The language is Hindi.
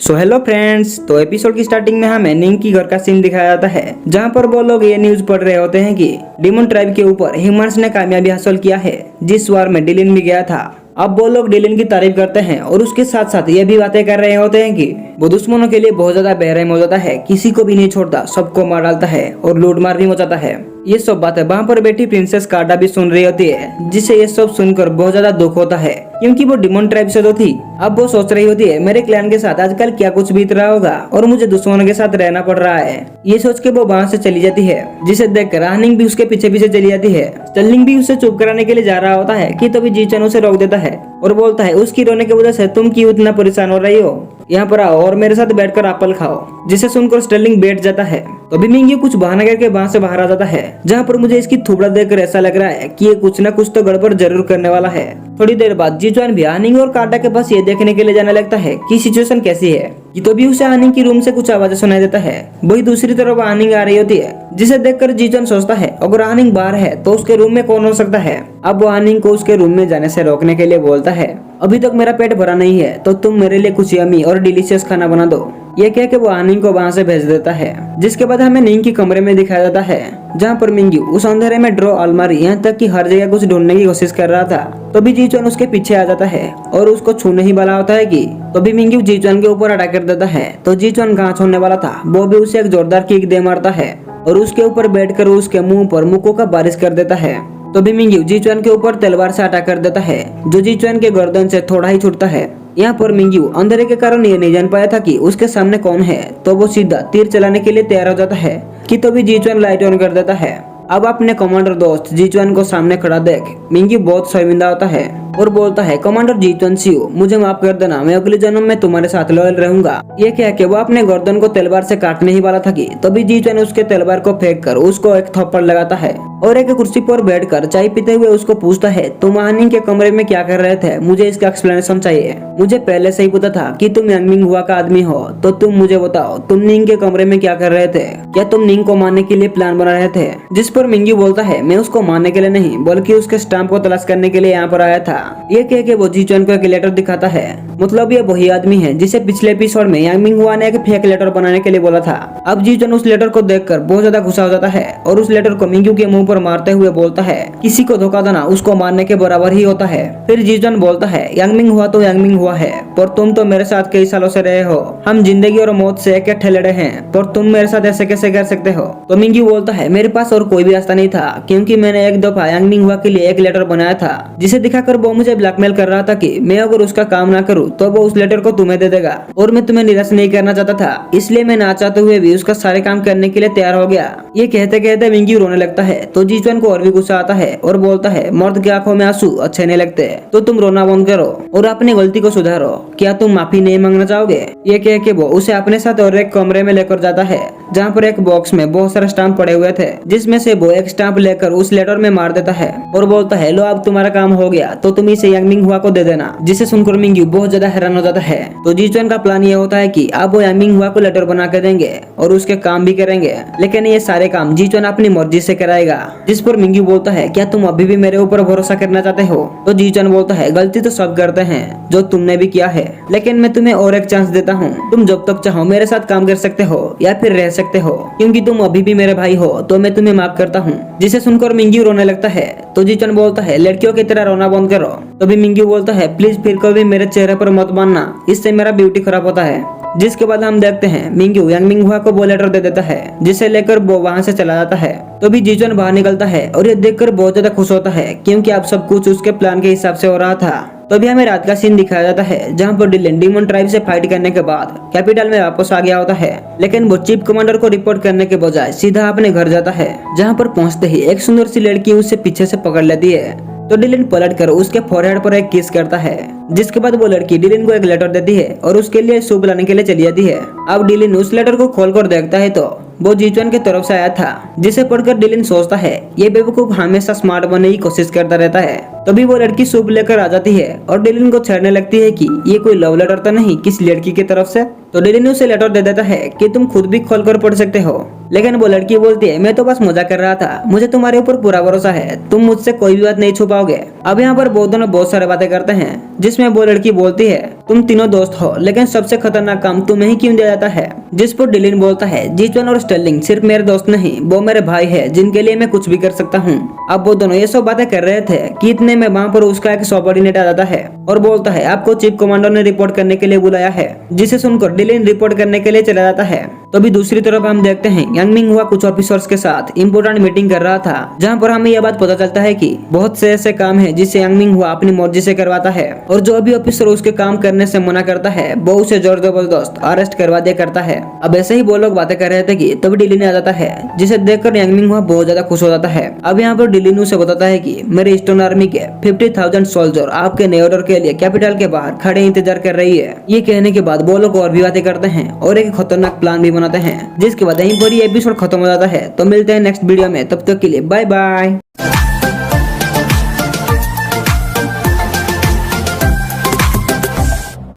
सो हेलो फ्रेंड्स, तो एपिसोड की स्टार्टिंग में हमें निंग की घर का सीन दिखाया जाता है, जहां पर वो लोग ये न्यूज पढ़ रहे होते हैं कि डिमन ट्राइब के ऊपर ह्यूमंस ने कामयाबी हासिल किया है, जिस वार में डिलिन भी गया था। अब वो लोग डिलिन की तारीफ करते हैं और उसके साथ साथ ये भी बातें कर रहे होते हैं कि वो दुश्मनों के लिए बहुत ज्यादा बेरहम हो जाता है, किसी को भी नहीं छोड़ता, सबको मार डालता है और लूटमार भी मचाता है। ये सब बातें वहाँ पर बैठी प्रिंसेस कार्डा भी सुन रही होती है, जिसे ये सब सुनकर बहुत ज्यादा दुख होता है, क्योंकि वो डिमन ट्राइब से तो थी। अब वो सोच रही होती है मेरे क्लैन के साथ आजकल क्या कुछ बीत रहा होगा और मुझे दुश्मनों के साथ रहना पड़ रहा है। ये सोच के वो वहाँ से चली जाती है, जिसे देखकर आहनिंग भी उसके पीछे पीछे चली जाती है। स्टर्लिंग भी उसे चुप कराने के लिए जा रहा होता है कि तभी जीचन उसे रोक देता है और बोलता है उसकी रोने की वजह से तुम क्यों इतना परेशान हो रही हो, यहाँ पर आओ और मेरे साथ बैठकर एप्पल खाओ। जिसे सुनकर स्टर्लिंग बैठ जाता है। तो अभी मिंगी कुछ बहाना करके वहाँ से बाहर आ जाता है, जहाँ पर मुझे इसकी थोबड़ा देखकर ऐसा लग रहा है कि ये कुछ न कुछ तो गड़बड़ जरूर करने वाला है। थोड़ी देर बाद जीचुआन भी आहनिंग और कार्डा के पास ये देखने के लिए जाने लगता है कि सिचुएशन कैसी है। कि तो भी उसे आहनिंग की रूम से कुछ आवाजें सुनाई देता है। वही दूसरी तरफ आहनिंग आ रही होती है, जिसे देखकर जीचुआन सोचता है अगर आहनिंग बाहर है तो उसके रूम में कौन हो सकता है। अब वो आहनिंग को उसके रूम में जाने से रोकने के लिए बोलता है अभी तक मेरा पेट भरा नहीं है, तो तुम मेरे लिए कुछ यम्मी और डिलीशियस खाना बना दो। ये कह के वो आहनिंग को वहाँ से भेज देता है। जिसके बाद हमें निंग की कमरे में दिखाया जाता है, जहाँ पर मिंगी उस अंधेरे में ड्रॉ अलमारी यहाँ तक कि हर जगह कुछ ढूंढने की कोशिश कर रहा था। तो भी जीचुआन उसके पीछे आ जाता है और उसको छूने ही वाला होता है कि तो भी मिंगी जीचुआन के ऊपर अटैक कर देता है। तो जीचुआन कहाँ छोड़ने वाला था, वो भी उसे एक जोरदार किक दे मारता है और उसके ऊपर बैठकर उसके मुंह पर मुक्कों का बारिश कर देता है। तो भी मिंगी जीचुआन के ऊपर तलवार से अटैक कर देता है, जो जीचुआन के गर्दन से थोड़ा ही छूटता है। यहाँ पर मिंग्यू अंधेरे के कारण ये नहीं जान पाया था कि उसके सामने कौन है, तो वो सीधा तीर चलाने के लिए तैयार हो जाता है कि तो भी जीचुआन लाइट ऑन कर देता है। अब अपने कमांडर दोस्त जीचुआन को सामने खड़ा देख मिंग्यू बहुत शर्मिंदा होता है और बोलता है कमांडर जीचुआन सियो, मुझे माफ कर देना, मैं अगले जन्म में तुम्हारे साथ लॉयल रहूंगा। ये कह के वो अपने गर्दन को तलवार से काटने ही वाला था कि तभी जीचुआन उसके तलवार को फेंक कर उसको एक थप्पड़ लगाता है और एक कुर्सी पर बैठकर चाय पीते हुए उसको पूछता है तुम आहनिंग के कमरे में क्या कर रहे थे, मुझे इसका एक्सप्लेनेशन चाहिए। मुझे पहले से ही पता था कि तुम यांगमिंग हुआ का आदमी हो, तो तुम मुझे बताओ तुम निंग के कमरे में क्या कर रहे थे, क्या तुम निंग को मारने के लिए प्लान बना रहे थे। जिस पर मिंग्यू बोलता है मैं उसको मारने के लिए नहीं बल्कि उसके स्टैम्प को तलाश करने के लिए यहाँ पर आया था। ये कह के वो जीचुआन को एक लेटर दिखाता है, मतलब ये वही आदमी है जिसे पिछले एपिसोड में यांगमिंग हुआ ने एक फेक लेटर बनाने के लिए बोला था। अब जीचुआन उस लेटर को देखकर बहुत ज्यादा गुस्सा हो जाता है और उस लेटर को मिंग्यू के मुंह पर मारते हुए बोलता है किसी को धोखा देना उसको मारने के बराबर ही होता है। फिर जीचुआन बोलता है यांगमिंग हुआ तो यांगमिंग हुआ है, पर तुम तो मेरे साथ कई सालों से रहे हो, हम जिंदगी और मौत से इकट्ठे लड़े हैं, पर तुम मेरे साथ ऐसे कैसे कर सकते हो। तो मिंग्यू बोलता है मेरे पास और कोई भी रास्ता नहीं था, क्योंकि मैंने एक दफा यांगमिंग हुआ के लिए एक लेटर बनाया था, जिसे दिखाकर वो मुझे ब्लैकमेल कर रहा था कि मैं अगर उसका काम ना करूँ तो वो उस लेटर को तुम्हें दे देगा, और मैं तुम्हें निराश नहीं करना चाहता था, इसलिए मैं ना चाहते हुए भी उसका सारे काम करने के लिए तैयार हो गया। ये कहते कहते मिंग्यू रोने लगता है। तो जीचुआन को और भी गुस्सा आता है और बोलता है मर्द की आंखों में आंसू अच्छे नहीं लगते, तो तुम रोना बंद करो और अपनी गलती को सुधारो, क्या तुम माफी नहीं मांगना चाहोगे। ये कह के वो उसे अपने साथ और एक कमरे में लेकर जाता है, जहाँ पर एक बॉक्स में बहुत सारे स्टाम्प पड़े हुए थे, जिसमें से वो एक स्टाम्प लेकर उस लेटर में मार देता है और बोलता है लो अब तुम्हारा काम हो गया, तो तुम इसे यांगमिंग हुआ को दे देना। जिसे सुनकर मिंग्यू बहुत ज्यादा हैरान हो जाता है। तो जीचुआन का प्लान ये होता है कि अब वो यांगमिंग हुआ को लेटर बना के देंगे और उसके काम भी करेंगे, लेकिन ये सारे काम जीचुआन अपनी मर्जी से कराएगा। जिस पर मिंग्यू बोलता है क्या तुम अभी भी मेरे ऊपर भरोसा करना चाहते हो। तो जीचुआन बोलता है गलती तो सब करते हैं जो तुमने भी किया है, लेकिन मैं तुम्हें और एक चांस देता हूँ, तुम जब तक चाहो मेरे साथ काम कर सकते हो या फिर रह सकते हो, क्योंकि तुम अभी भी मेरे भाई हो, तो मैं तुम्हें माफ करता हूँ। जिसे सुनकर मिंग्यू रोने लगता है। तो जीचुआन बोलता है लड़कियों की तरह रोना बंद करो। तो भी मिंग्यू बोलता है प्लीज फिर कभी मेरे चेहरे पर मत मानना, इससे मेरा ब्यूटी खराब होता है। जिसके बाद हम देखते हैं मिंग्यू यांगमिंग हुआ को वो लेटर दे देता है, जिसे लेकर वो वहाँ से चला जाता है। तो भी जीचुआन बाहर निकलता है और ये देखकर बहुत ज्यादा खुश होता है, क्योंकि अब सब कुछ उसके प्लान के हिसाब से हो रहा था। तो अभी हमें रात का सीन दिखाया जाता है, जहाँ पर डिलिन डिमन ट्राइब से फाइट करने के बाद कैपिटल में वापस आ गया होता है, लेकिन वो चीफ कमांडर को रिपोर्ट करने के बजाय सीधा अपने घर जाता है, जहाँ पर पहुँचते ही एक सुंदर सी लड़की उसे पीछे से पकड़ लेती है। तो डिलिन पलटकर उसके फोरहेड पर एक किस करता है, जिसके बाद वो लड़की डिलिन को एक लेटर देती है और उसके लिए सूप लाने के लिए चली जाती है। अब डिलिन उस लेटर को खोलकर देखता है तो वो जीचुआन की तरफ से आया था, जिसे पढ़कर डिलिन सोचता है ये बेवकूफ हमेशा स्मार्ट बनने की कोशिश करता रहता है, तभी वो लड़की सूप लेकर आ जाती है और डिलिन को छेड़ने लगती है कि ये कोई लव लेटर तो नहीं किसी लड़की की तरफ से। तो डिलिन उसे लेटर दे देता है कि तुम खुद भी खोलकर पढ़ सकते हो, लेकिन वो लड़की बोलती है मैं तो बस मजाक कर रहा था, मुझे तुम्हारे ऊपर पूरा भरोसा है, तुम मुझसे कोई भी बात नहीं छुपाओगे। अब यहाँ पर वो दोनों बहुत सारे बातें करते हैं, जिसमें वो लड़की बोलती है तुम तीनों दोस्त हो लेकिन सबसे खतरनाक काम तुम्हें ही क्यों दिया जाता है। जिस पर डिलिन बोलता है जीचवन और स्टर्लिंग सिर्फ मेरे दोस्त नहीं वो मेरे भाई है जिनके लिए मैं कुछ भी कर सकता हूँ। अब वो दोनों ये सब बातें कर रहे थे कि इतने में वहाँ पर उसका एक सबऑर्डिनेट आ जाता है और बोलता है आपको चीफ कमांडर ने रिपोर्ट करने के लिए बुलाया है, जिसे सुनकर डिलिन रिपोर्ट करने के लिए चला जाता है। तो अभी दूसरी तरफ हम देखते हैं यांगमिंग हुआ कुछ ऑफिसर्स के साथ इंपोर्टेंट मीटिंग कर रहा था, जहाँ पर हमें यह बात पता चलता है कि बहुत से ऐसे काम है जिसे यांगमिंग हुआ अपनी मर्जी से करवाता है और जो भी ऑफिसर उसके काम करने से मना करता है वो उसे जोर जबरदस्त अरेस्ट करवा दिया करता है। अब ऐसे ही वो लोग बातें कर रहे थे कि तभी डिलिन आ जाता है, जिसे देखकर यांगमिंग हुआ बहुत ज्यादा खुश हो जाता है। अब यहाँ पर डिलिन उसे बताता है कि मेरे ईस्टर्न आर्मी के 50,000 सोल्जर आपके नए ऑर्डर के लिए कैपिटल के बाहर खड़े इंतजार कर रही है। ये कहने के बाद वो लोग और भी बातें करते हैं और एक खतरनाक प्लान भी बनाते हैं, जिसके बाद यहीं पर ये एपिसोड खत्म हो जाता है। तो मिलते हैं नेक्स्ट वीडियो में, तब तक के लिए बाय बाय।